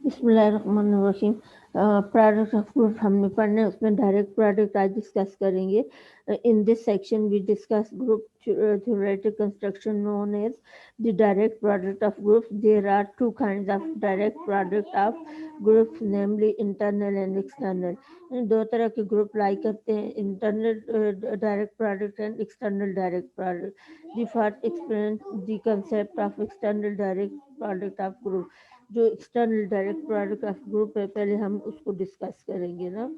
बिस्मिल्लाहिर्रहमानिर्रहीम। Product of group हमने पढ़ना है, उसमें डायरेक्ट प्रोडक्ट आज डिस्कस करेंगे। In this section we discuss group theoretic construction known as the direct product of groups. There are two kinds of direct product of groups, namely internal and external. दो तरह के group लाई करते हैं, internal direct product and external direct product. The first explain the concept of external direct product of group. जो external direct product of group है, पहले हम उसको डिस्कस करेंगे ना।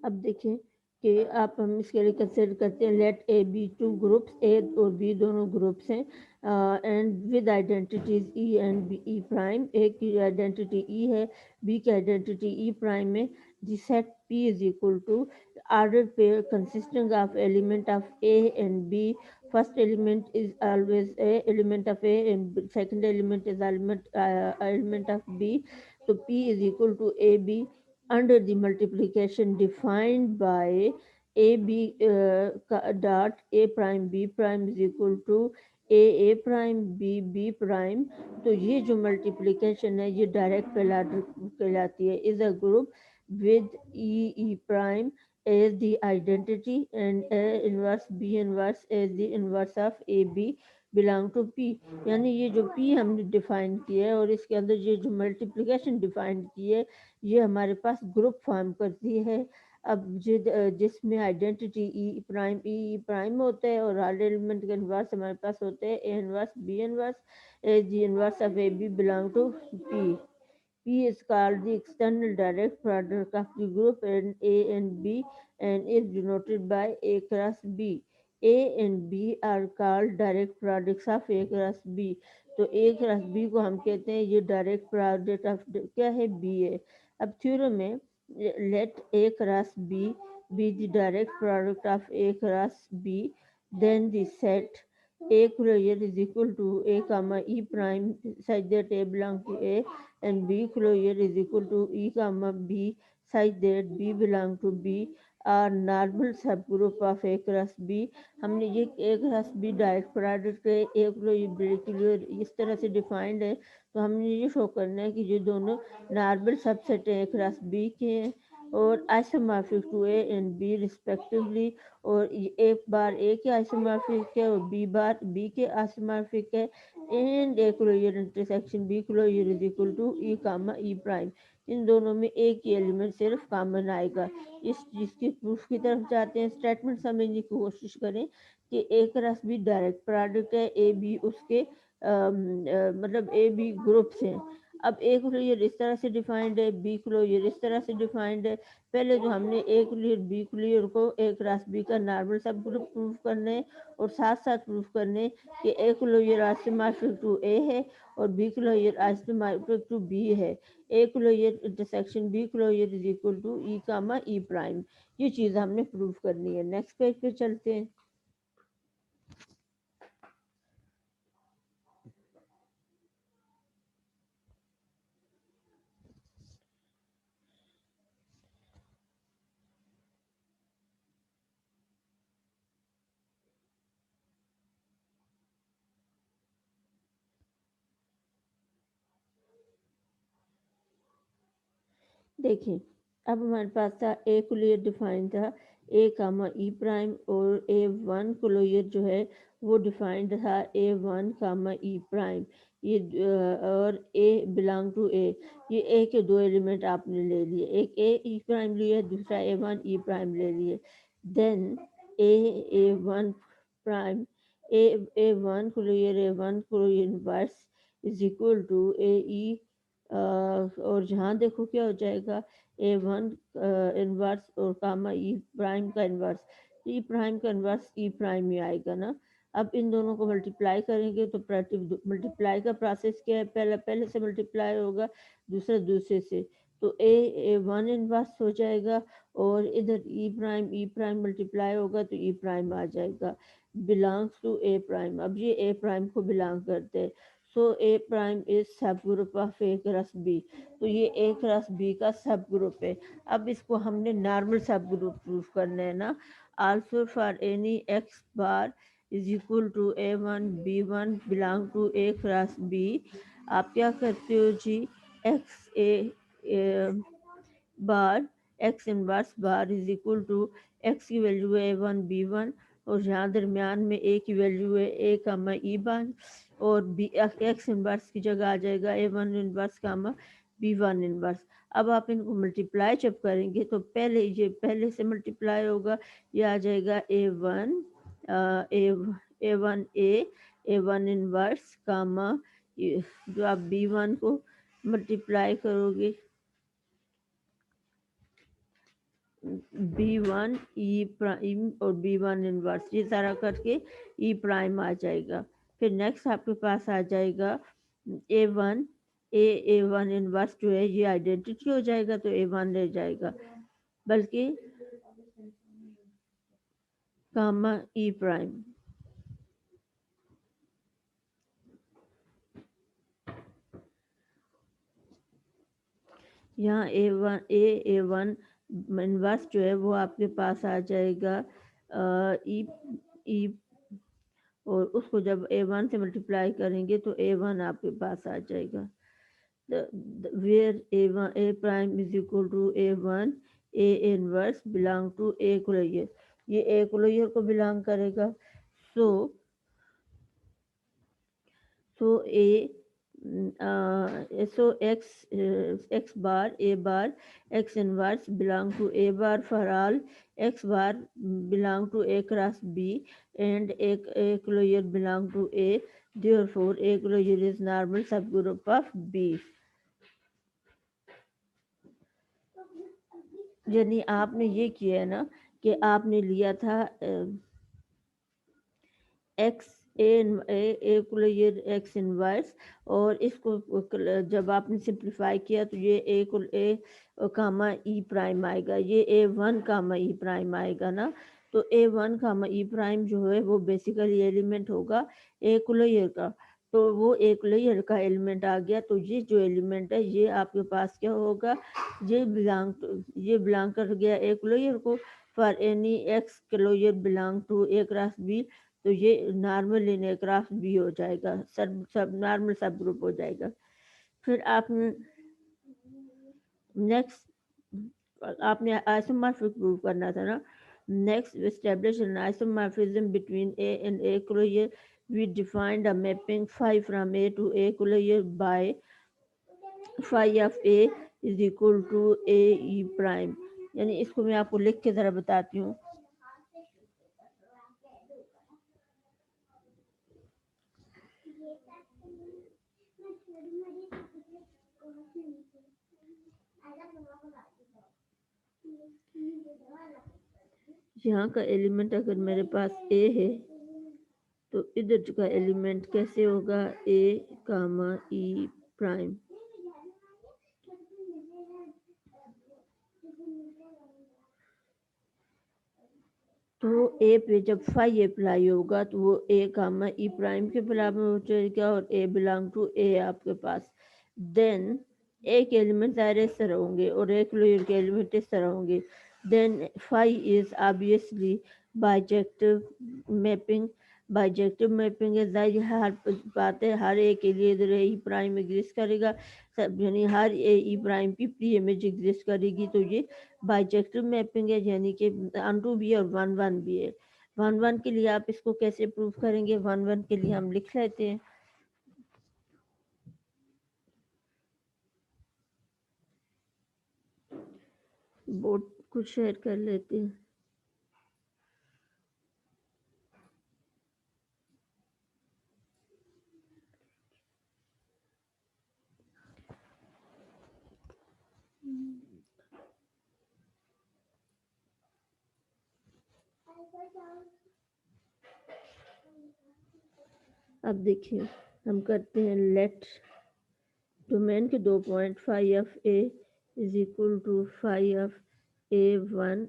अब देखें कि आप हम इसके लिए कंसिडर करते हैं, let A B two groups, A और बी दोनों ग्रुप्स हैं, and with identities e and B e prime. A की आइडेंटिटी ई है, बी की आइडेंटिटी ई प्राइम है। The set P is equal to ordered pair consisting of element of A and B. First element is always a element of A and second element is element of B. So P is equal to AB under the multiplication defined by AB dot A prime B prime is equal to A prime B prime। तो ये जो multiplication है ये direct कहलाती है। Is a group with E prime as the identity and A inverse B inverse as the inverse of AB belong to P। यानी ये जो P हमने डिफाइन किया है और इसके अंदर ये जो मल्टीप्लिकेशन डिफाइन की है, ये हमारे पास ग्रुप फॉर्म करती है। अब जिसमें आइडेंटिटी ई प्राइम होता है और हर एलिमेंट के इन्वर्स हमारे पास होते हैं A inverse B inverse as the inverse of A B belong to P. P is called the external direct product of the group and A and B and is denoted by A cross B. A and B are called direct products of A cross B। तो A cross B को हम कहते हैं ये direct product of क्या है, B है। अब थ्योरम में let A cross B be the direct product of A cross B, then the set A closure is equal to A comma E prime such that A belong to A and B closure is equal to E comma B such that B belong to B और normal subgroup of A cross B. हमने ये A cross B direct product है, A closure इस तरह से defined है। तो हमने ये शो करना है कि ये दोनों normal subset A cross B के हैं और isomorphic to A and B respectively. और एक बार ए के आइसोमॉर्फिक है और बी बार बी के आइसोमॉर्फिक है। And A closure intersection B closure is equal to E comma E prime. इन दोनों में एक ही एलिमेंट सिर्फ कॉमन आएगा। इस जिसकी प्रूफ की तरफ जाते हैं, स्टेटमेंट समझने की कोशिश करें कि A cross B direct product है, ए बी उसके मतलब ए बी ग्रुप्स हैं। अब ए क्लोजर इस तरह से डिफाइंड है, बी क्लोजर इस तरह से डिफाइंड है। पहले तो हमने ए क्लोजर बी क्लोजर को ए क्रॉस बी का नॉर्मल सब ग्रुप प्रूफ करने हैं और साथ साथ प्रूफ करने कि A closure isomorphic to A है और B closure isomorphic to B है। A closure intersection B closure is equal to E comma E prime. ये चीज़ हमने प्रूफ करनी है। नेक्स्ट पेज पे चलते हैं। देखिए अब हमारे पास था ए क्लोजर डिफाइन था ए कामा ई प्राइम और ए वन क्लोजर जो है वो डिफाइंड था ए वन कामा ई प्राइम। ये और ए बिलोंग टू ए, ये ए के दो एलिमेंट आपने ले लिए, एक ए ई प्राइम लिया, दूसरा ए वन ई प्राइम ले लिए। Then A one prime A one closure A one closure inverse is equal to A e और जहाँ देखो क्या हो जाएगा ए वन इन्वर्स और कामा ई प्राइम का इन्वर्स, ई प्राइम का इन्वर्स ई प्राइम में आएगा ना। अब इन दोनों को मल्टीप्लाई करेंगे तो मल्टीप्लाई का प्रोसेस क्या है, पहला पहले से मल्टीप्लाई होगा, दूसरा दूसरे से, तो ए वन इनवर्स हो जाएगा, और इधर ई प्राइम मल्टीप्लाई होगा तो ई प्राइम आ जाएगा, बिलोंग्स टू ए प्राइम। अब ये ए प्राइम को बिलोंग करते हैं, so A prime is subgroup of A cross B, तो ये ए क्रॉस बी का सब ग्रुप है। अब इसको हमने नॉर्मल सब ग्रुप प्रूफ करना है ना। Also for any X bar is equal to A one B one belong to A cross B, आप क्या करते हो जी, X A bar X inverse bar is equal to X की value है ए वन बी वन, और यहाँ दरमियान में ए की वैल्यू है ए कामा ई वन, और बी एक्स इनवर्स की जगह आ जाएगा ए one inverse comma B one inverse. अब आप इनको मल्टीप्लाई जब करेंगे तो पहले ये पहले से मल्टीप्लाई होगा, ये आ जाएगा ए वन ए वन इनवर्स कामा, जो आप बी वन को मल्टीप्लाई करोगे बी वन ई प्राइम और बी वन इनवर्स, ये सारा करके ई प्राइम आ जाएगा। फिर नेक्स्ट आपके पास आ जाएगा ए वन ए वन इनवर्स जो है ये आइडेंटिटी हो जाएगा, तो ए वन रह जाएगा, बल्कि कामा ई प्राइम। यहाँ ए वन इनवर्स जो है वो आपके पास आ जाएगा ई ई, और उसको जब ए वन से मल्टीप्लाई करेंगे तो ए वन आपके पास आ जाएगा, where A prime is equal to A one A inverse belong to A closure, ये ए क्लोजर को बिलोंग करेगा। So so X bar A bar X inverse belong to A bar for all X bar belong to A cross B, and A closure belong to A, therefore a closure is normal subgroup of B। यानी आपने ये किया है ना कि आपने लिया था X A closure X inverse, और इसको जब आपने सिंप्लीफाई किया तो ये ए कामा ई प्राइम आएगा, ये ए वन कामा ई प्राइम आएगा ना, तो ए वन कामा ई प्राइम जो है वो बेसिकली एलिमेंट होगा ए क्लोजर का, तो वो ए क्लोजर का एलिमेंट आ गया, तो ये जो एलिमेंट है ये आपके पास क्या होगा, ये बिलोंग कर गया ए क्लोजर को, for any X closure belong to A cross B, तो ये नॉर्मल इन एयरक्राफ्ट भी हो जाएगा, सब नॉर्मल सब ग्रुप हो जाएगा। फिर आपने नेक्स्ट आपने आइसोमॉर्फिक प्रूव करना था ना। Next establish an isomorphism between A and A closure, we defined a mapping phi from A to A closure by phi of A is equal to A E prime। यानी इसको मैं आपको लिख के ज़रा बताती हूँ। यहाँ का एलिमेंट अगर मेरे पास ए है तो इधर का एलिमेंट कैसे होगा, ए कामा ई प्राइम, तो ए पे जब फाई अप्लाई होगा तो वो ए कामा ई प्राइम के बराबर हो जाएगा, और ए बिलोंग टू ए आपके पास, देन ए के एलिमेंट सारे इस तरह होंगे और ए क्लोजर के एलिमेंट इस तरह होंगे, then phi is obviously bijective mapping. Bijective mapping है, जाहिर है हर बात है, हर ए के लिए इधर ए प्राइम एग्जिस्ट करेगा, सब यानी हर ए ई प्राइम की प्री इमेज एग्जिस्ट करेगी, तो ये बाइजेक्टिव मैपिंग है, यानी कि अनटू भी है और वन वन भी है। वन वन के लिए आप इसको कैसे प्रूव करेंगे, वन वन के लिए हम लिख लेते हैं, बोर्ड को शेयर कर लेते हैं। अब देखिए हम करते हैं लेट डोमेन के 2 point phi of A is equal to phi of A1।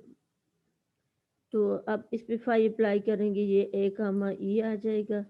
तो अब इस पे फाई अप्लाई करेंगे, ये ए कामा ई आ जाएगा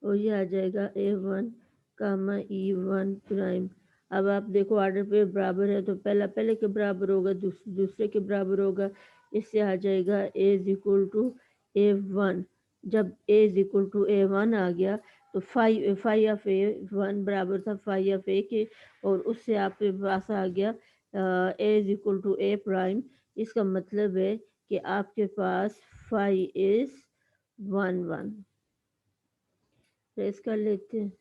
और ये आ जाएगा A1 कामा E1 प्राइम। अब आप देखो ऑर्डर पे बराबर है तो पहला पहले के बराबर होगा, दूसरे के बराबर होगा। इससे आ जाएगा A is equal to A1। जब A is equal to A1 आ गया तो फाई ऑफ A1 बराबर था फाई ऑफ A के, और उससे आपके पास आ गया A is equal to A prime. इसका मतलब है कि आपके पास फाई इज 1 1। ट्रेस कर लेते हैं।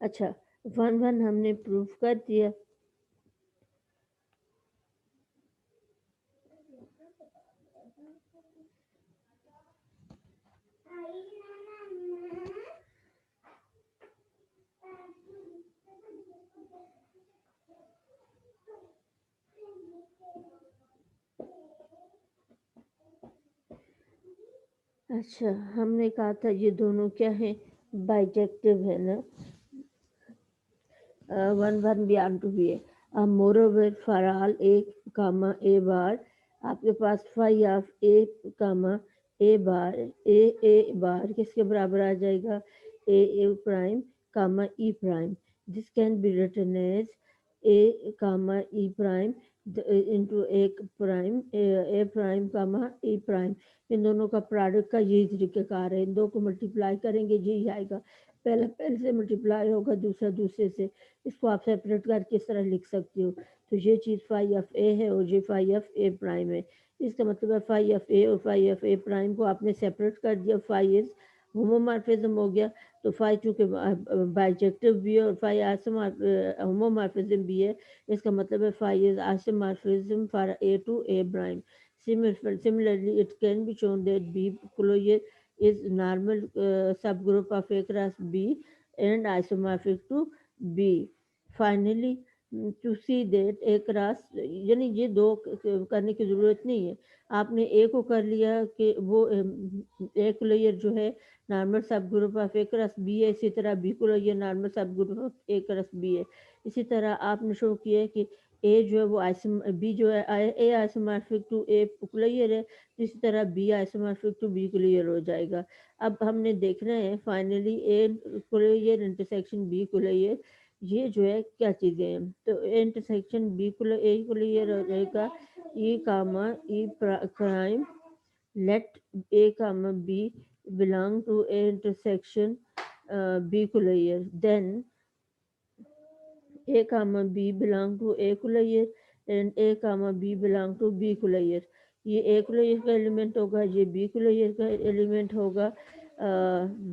अच्छा 1 1 हमने प्रूफ कर दिया। अच्छा हमने कहा था ये दोनों क्या है, बाइजेक्टिव है ना, 1 1 बियॉन्ड टू बी है। मोरोवर फॉर ऑल ए कामा ए बार, आपके पास phi of A comma A bar, A बार किसके बराबर आ जाएगा, A prime comma E prime. This can be written as A comma E prime into A prime, A prime comma E prime. इन दोनों का product का यही तरीक़ाकार है, इन दो को मल्टीप्लाई करेंगे यही आएगा। पहले पहले से मल्टीप्लाई होगा, दूसरा दूसरे से। इसको आप सेपरेट करके इस तरह लिख सकते हो। तो ये चीज़ फाई ऑफ ए है और ये फाई ऑफ ए प्राइम है। इसका मतलब है फाई ऑफ ए और फाई ऑफ ए प्राइम को आपने सेपरेट कर दिया। फाई इज होमोमॉर्फिज्म हो गया, तो फाई चूँकि बाइजेक्टिव भी है और फाई होमोमॉर्फिज्म भी है, इसका मतलब है phi is isomorphism for A to A prime. Similarly, it can be shown that B closure is normal subgroup of A cross B and isomorphic to B. Finally, to see that A cross, यानी ये दो करने की ज़रूरत नहीं है। आपने ए को कर लिया कि वो ए क्लोजर जो है normal subgroup of A cross B है, इसी तरह B closure normal subgroup of A cross B है। इसी तरह आपने शो किया है कि ए जो है वो बी जो है A isomorphic to A closure है, इसी तरह B isomorphic to B closure हो जाएगा। अब हमने देखना है finally A closure intersection B closure, ये जो है क्या चीज़ें हैं। तो इंटरसेक्शन बी क्लोजर हो जाएगा ई comma E prime, let A comma B belong to A intersection B collier, then A comma B belong to A collier and A comma B belong to B collier। ये A collier का element होगा, ये B collier का element होगा,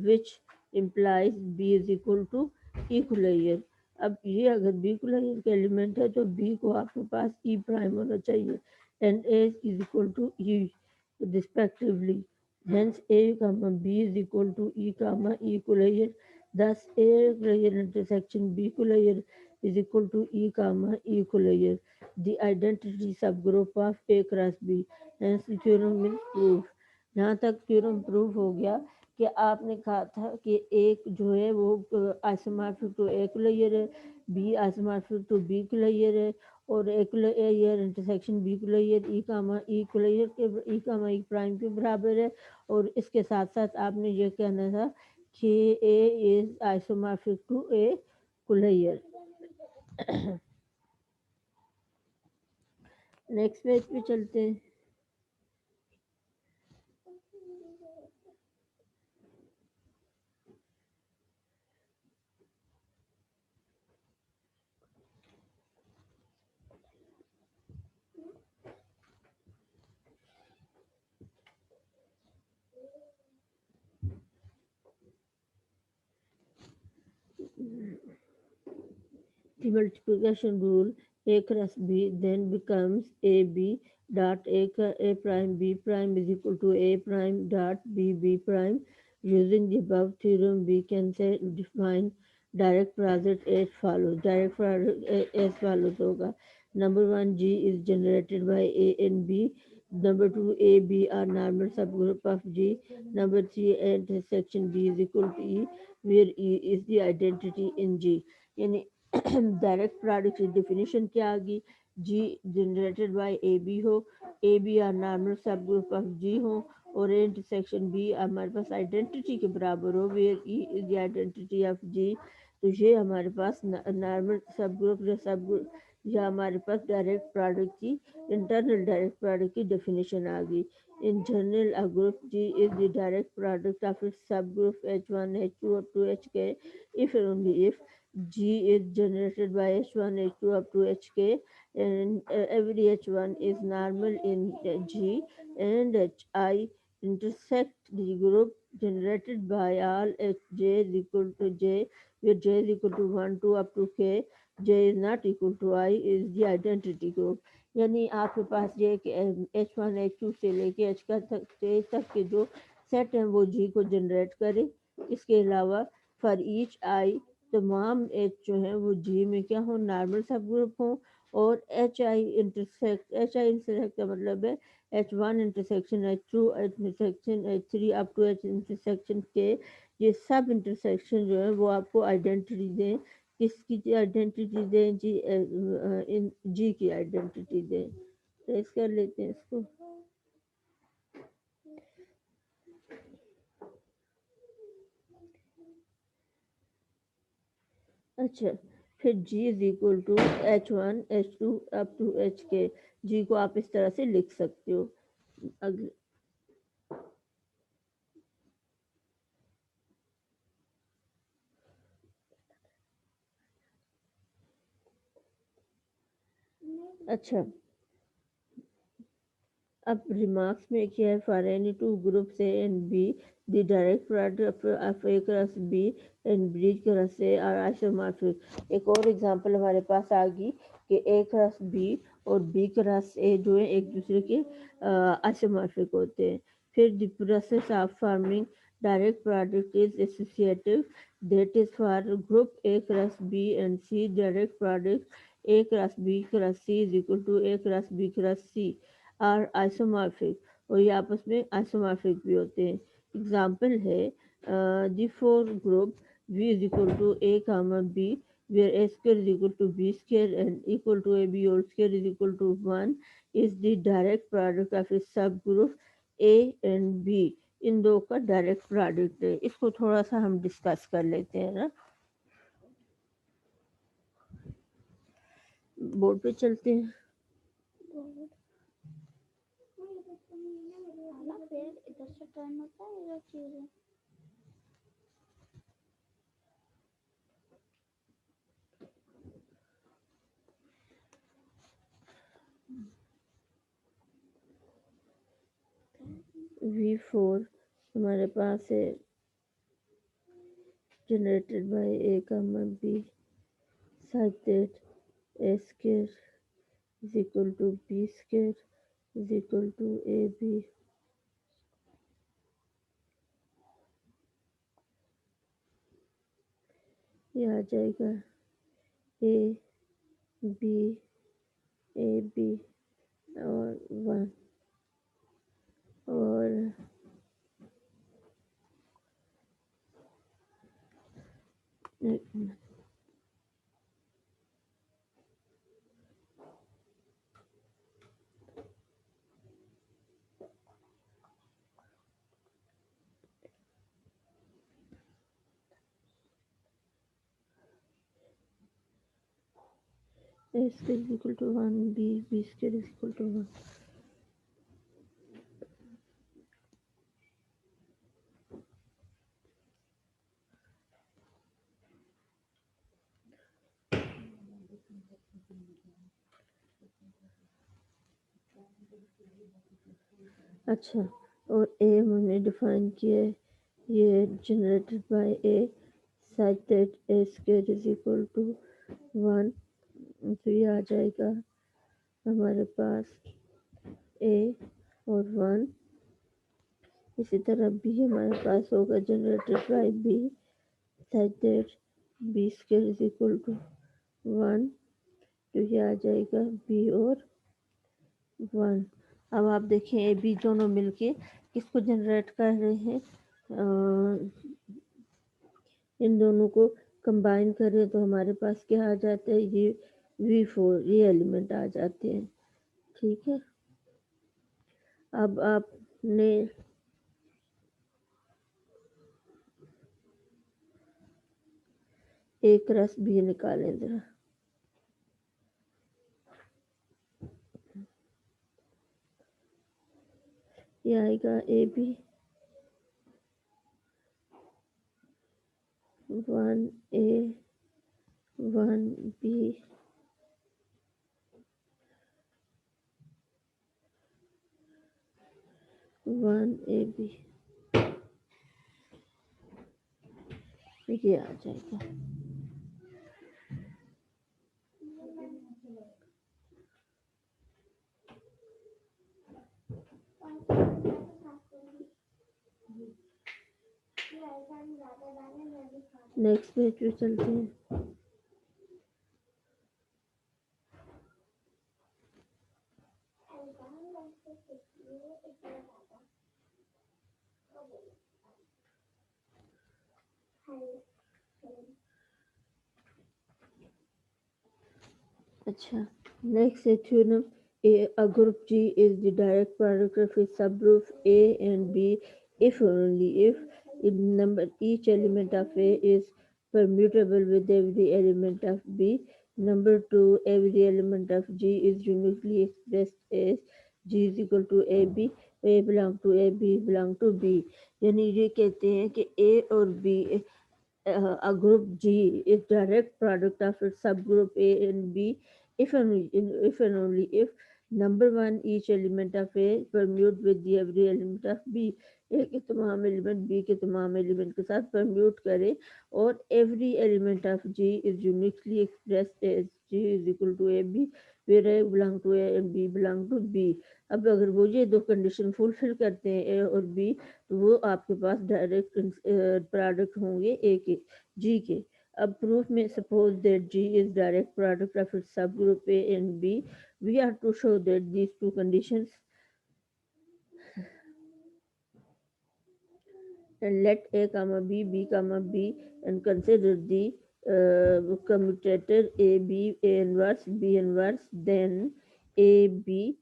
which implies B is equal to E collier। अब ये अगर B collier का एलिमेंट है तो B को आपके पास E प्राइम होना चाहिए and A is equal to E respectively। Hence A comma B is equal to E comma E collier। Thus A collier intersection B collier is equal to E comma E collier, the identity subgroup of A cross B। Hence the theorem is proved। यहाँ तक theorem prove हो गया कि आपने कहा था कि एक जो है वो आइसोमॉर्फिक टू ए क्लोजर है, B isomorphic to B closure है, और A closure intersection B closure E comma E closure के ई कामा ई प्राइम के बराबर है। और इसके साथ साथ आपने ये कहना था कि A is isomorphic to A closure. Next page पे चलते हैं। the multiplication rule a cross b then becomes ab dot a prime b prime is equal to a prime dot b prime. Using the above theorem, we can say define direct product as follows. Direct product as follows होगा. Number one, G is generated by A and B. Number two, A, B are normal subgroup of G. Number three, intersection B is equal to E, where E is the identity in G. यानी direct product की definition क्या आ गई. जी generated by A B हो, A B are normal subgroup of जी हो और intersection B हमारे पास identity के बराबर हो where e is the identity of G. तो ये हमारे पास नॉर्मल सब ग्रुप या सब ग्रुप या हमारे पास डायरेक्ट प्रोडक्ट की इंटरनल डायरेक्ट प्रोडक्ट की डेफिनेशन आ गई. In general, a group G is the direct product of its subgroup H1, H2 up to Hk if and only if G is generated by H1, H2 up to Hk and every H1 is normal in G and Hi intersect the group generated by all Hj is equal to J where J is equal to 1, 2 up to K. J is not equal to I is the identity group. यानी आपके पास ये कि H1 H2 से लेके H का तक के जो सेट हैं वो G को जनरेट करे. इसके अलावा फॉर ईच आई तमाम H जो हैं वो G में क्या हो नॉर्मल सब ग्रुप हो और H I इंटरसेक्ट का मतलब है H1 intersection H2 intersection H3 up to H intersection K. ये सब इंटरसेक्शन जो है वो आपको आइडेंटिटी दें. किसकी आइडेंटिटी दें जी इन जी की आइडेंटिटी दें. ट्रेस कर लेते हैं इसको. अच्छा फिर G is equal to H1 H2 up to H K. G को आप इस तरह से लिख सकते हो. अगले अच्छा अब रिमार्क्स में क्या है. For any two groups A and B the direct product of A cross B and B cross A are isomorphic. एक और एग्जांपल हमारे पास आ गई कि ए क्रॉस बी और बी क्रॉस ए जो है एक दूसरे के आइसोमॉर्फिक होते हैं. फिर the process of forming direct product is associative that is for group A cross B and C direct product A cross B cross C is equal to A cross B cross C are isomorphic और ये आपस में isomorphic भी होते हैं. Example है the four group V is equal to A comma B where A square is equal to B square and equal to AB whole square is equal to 1 is the direct product of a subgroup A and B. इन दो का direct product है. इसको थोड़ा सा हम discuss कर लेते हैं ना. बोर्ड पे चलते हैं. इधर से टर्न होता है इधर चीजें. V4 हमारे पास है generated by A comma B such that A square is equal to B square is equal to AB. ये आ जाएगा A B A B और 1 और A square is equal to 1 B square is equal to 1. अच्छा और A हमने define किया है. ये generated by A such that A square is equal to 1 तो ये आ जाएगा हमारे पास ए और 1। इसी तरह बी हमारे पास होगा generated by B such that B square is equal to 1। तो ये आ जाएगा बी और 1। अब आप देखें ए बी दोनों मिलके किसको जनरेट कर रहे हैं, इन दोनों को कंबाइन करें तो हमारे पास क्या आ जाता है, ये V4 ये एलिमेंट आ जाते हैं। ठीक है, अब आपने एक रस भी निकालें जरा। ये आएगा A B 1A 1B 1AB, ये आ जाएगा। नेक्स्ट पेज पे चलते हैं। अच्छा, next है theorem a group G is the direct product of its subgroup A and B if only if number each element of A is permutable with every element of B. Number 2, every element of G is uniquely expressed as G is equal to AB, A belong to A, B belong to B। यानी ये कहते हैं कि A और B a group G is direct product of its subgroup A and B if and only if number 1 each element of A permute with the every element of B, A के तमाम element B के तमाम element के साथ permute करे और every element of G is uniquely expressed as G is equal to AB where A belong to A and B belong to B। अब अगर वो ये दो कंडीशन फुलफिल करते हैं A और B तो वो आपके पास डायरेक्ट प्रोडक्ट होंगे ए के जी के। अब प्रूफ में suppose that G is direct product of its subgroup A and B, we are to show that these two conditions and let a comma b comma b and consider the commutator a b b inverse then a b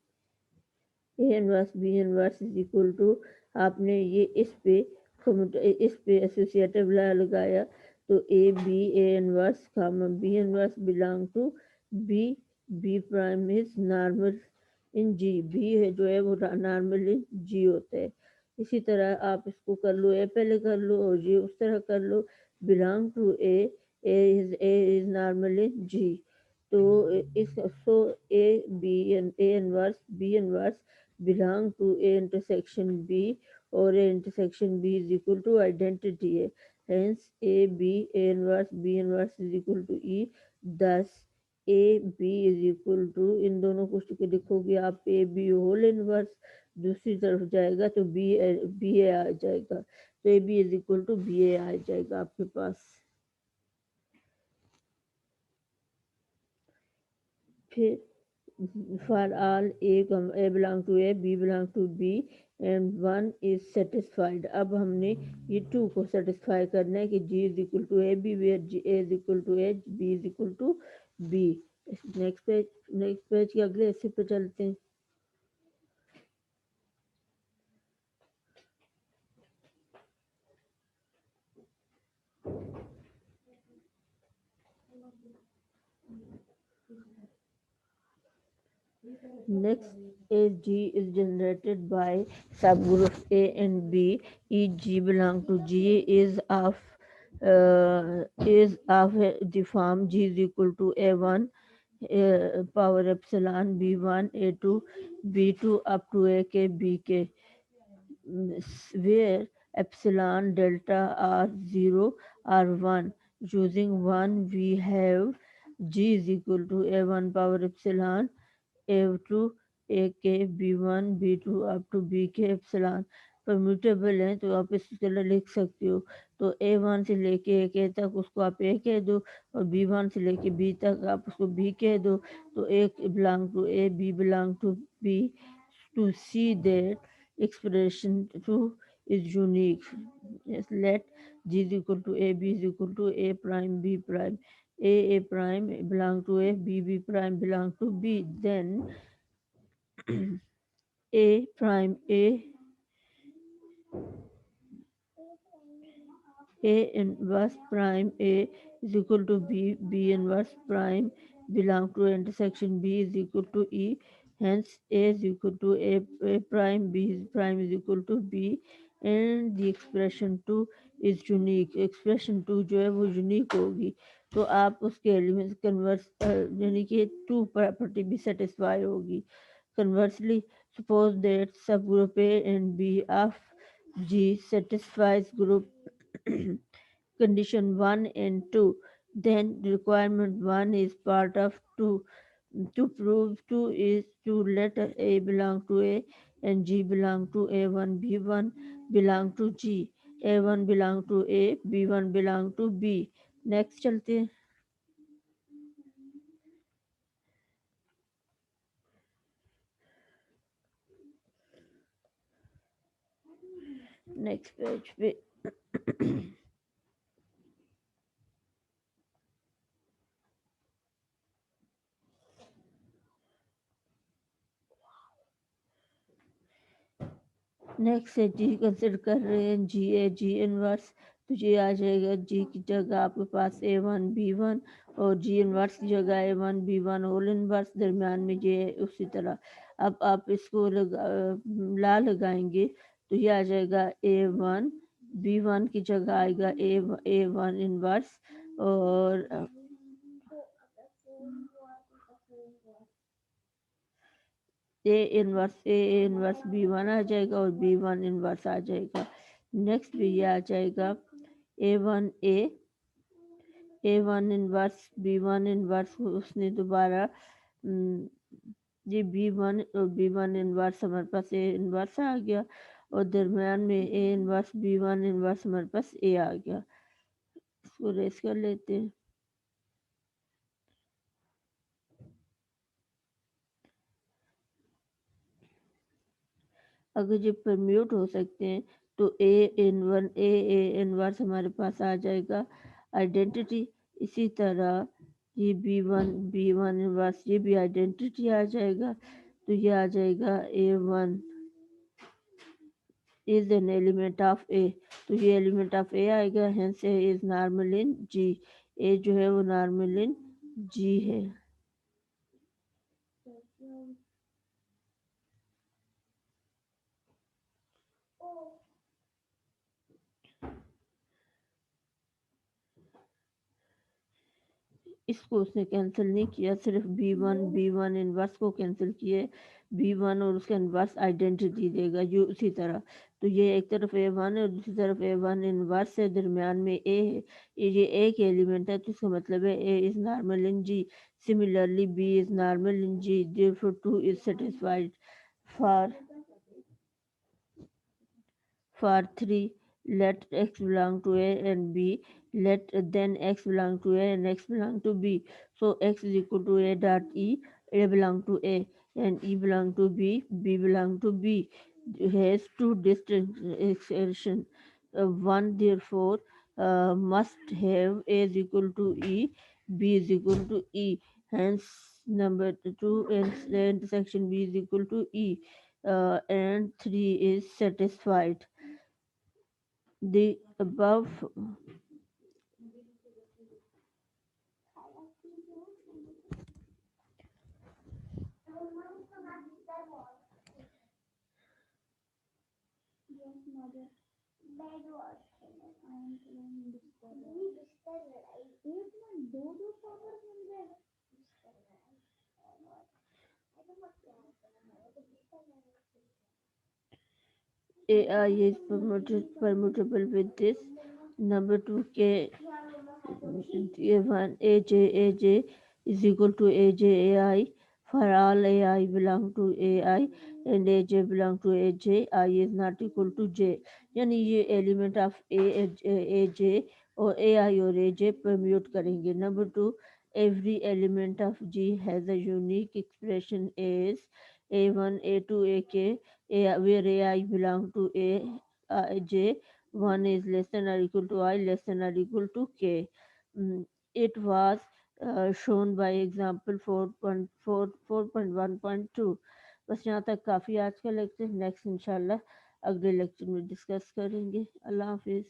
A inverse B inverse is equal to, आपने ये इस पे associative law लगाया तो A B A inverse comma B inverse belong to B, B prime is normal in G, B है जो है वो नॉर्मल इन जी होता है। इसी तरह आप इसको कर लो, ए पहले कर लो और जी उस तरह कर लो, belong to A is normal in G. तो इस so A B A inverse B inverse belong to A intersection B or A intersection B is equal to identity है। Hence A B A inverse B inverse is equal to E। Thus A B is equal to, इन दोनों को लिखोगे आप A B whole inverse, दूसरी तरफ जाएगा तो B A आ जाएगा, तो A B is equal to B A आ जाएगा आपके पास। फिर for all a belong to a, b belong to b and 1 is satisfied। अब हमने ये 2 को सेटिस्फाई करना है कि g is equal to a b where a is equal to a, b is equal to b। Next page के अगले हिस्से पे चलते हैं। Next is G is generated by subgroups A and B. Each G belong to G is of the form G is equal to A1 power epsilon B1 A2 B2 up to AK BK, where epsilon delta are 0 or 1। Using 1 we have G is equal to A1 power epsilon A2 A के B1 B2 up to B के epsilon permutable है तो आप इस तरह लिख सकते हो। तो A1 से लेके A तक उसको आप A कह दो और B1 से लेके B तक आप उसको B कह दो। तो A belong to A, B belong to B. To see that expression 2 is unique, yes, let G is equal to A, B is equal to A prime, B prime. A prime belong to A, B prime belong to B. Then A prime A inverse prime A is equal to B inverse prime belong to intersection B is equal to E. Hence A is equal to A prime, B prime is equal to B, and the expression 2 is unique. expression 2 जो है वो unique होगी। तो आप उसके elements converse यानी कि 2 property भी सेटिस्फाई होगी। Conversely, suppose that subgroup A and B of G satisfies group condition 1 and 2, then requirement 1 is part of 2. To prove 2 is to let A belong to A and G belong to A1, B1 belong to G, A1 belong to A, B1 belong to B. Next चलते हैं। Next page पे next है जी consider कर रहे हैं जी inverse. तो ये आ जाएगा जी की जगह आपके पास A1 B1 और जी इनवर्स की जगह A1 B1 होल इनवर्स दरमियान में ये है उसी तरह। अब आप इसको ला लगाएंगे तो ये आ जाएगा A1 B1 की जगह आएगा A1 इनवर्स और ए इनवर्स B1 आ जाएगा और B1 इनवर्स आ जाएगा। नेक्स्ट भी ये आ जाएगा A1 इनवर्स B1 इनवर्स उसने दोबारा ये B1 और B1 इनवर्स हमारे पास A इनवर्स आ गया और दरमियान में A इनवर्स B1 इनवर्स हमारे पास A आ गया। इसको रेस कर लेते हैं। अगर ये परम्यूट हो सकते हैं तो ए इनवर्स हमारे पास आ जाएगा आइडेंटिटी। इसी तरह ये B1 इनवर्स ये भी आइडेंटिटी आ जाएगा। तो ये आ जाएगा A1 is an element of A. तो ये एलिमेंट ऑफ ए आएगा। Hence A is normal in G. A जो है वो नॉर्मल इन जी है। इसको उसने कैंसिल नहीं किया, सिर्फ B1 इनवर्स को कैंसिल किए। B1 और उसका इनवर्स आइडेंटिटी देगा जो उसी तरह। तो ये एक तरफ A1 है और दूसरी तरफ A1 इनवर्स है, दरमियान में A है। ये A के एलिमेंट है तो इसका मतलब है A is normal in G। Similarly B is normal in G, therefore 2 is satisfied for 3 let x belong to A and B, let then x belong to A and x belong to B. So x is equal to A dot E, A belong to A and E belong to B, B belong to B. Has two distinct expression. One therefore must have A is equal to E, B is equal to E. Hence number 2 and the intersection B is equal to E, and 3 is satisfied. The above AI is permutable with this number 2 k A1 AJ is equal to aj ai. For all ai belong to ai and aj belong to aj, I is not equal to j. यानी ये element of ए जे और ए आई और ए जे permute करेंगे. Number 2, every element of G has a unique expression as A1, A2, AK, where AI belong to J. 1 is less than or equal to I, less than or equal to K. It was shown by example 4.1.2. बस यहाँ तक काफ़ी आज का lecture. Next इंशाल्लाह अगले lecture में discuss करेंगे. अल्लाह हाफिज़.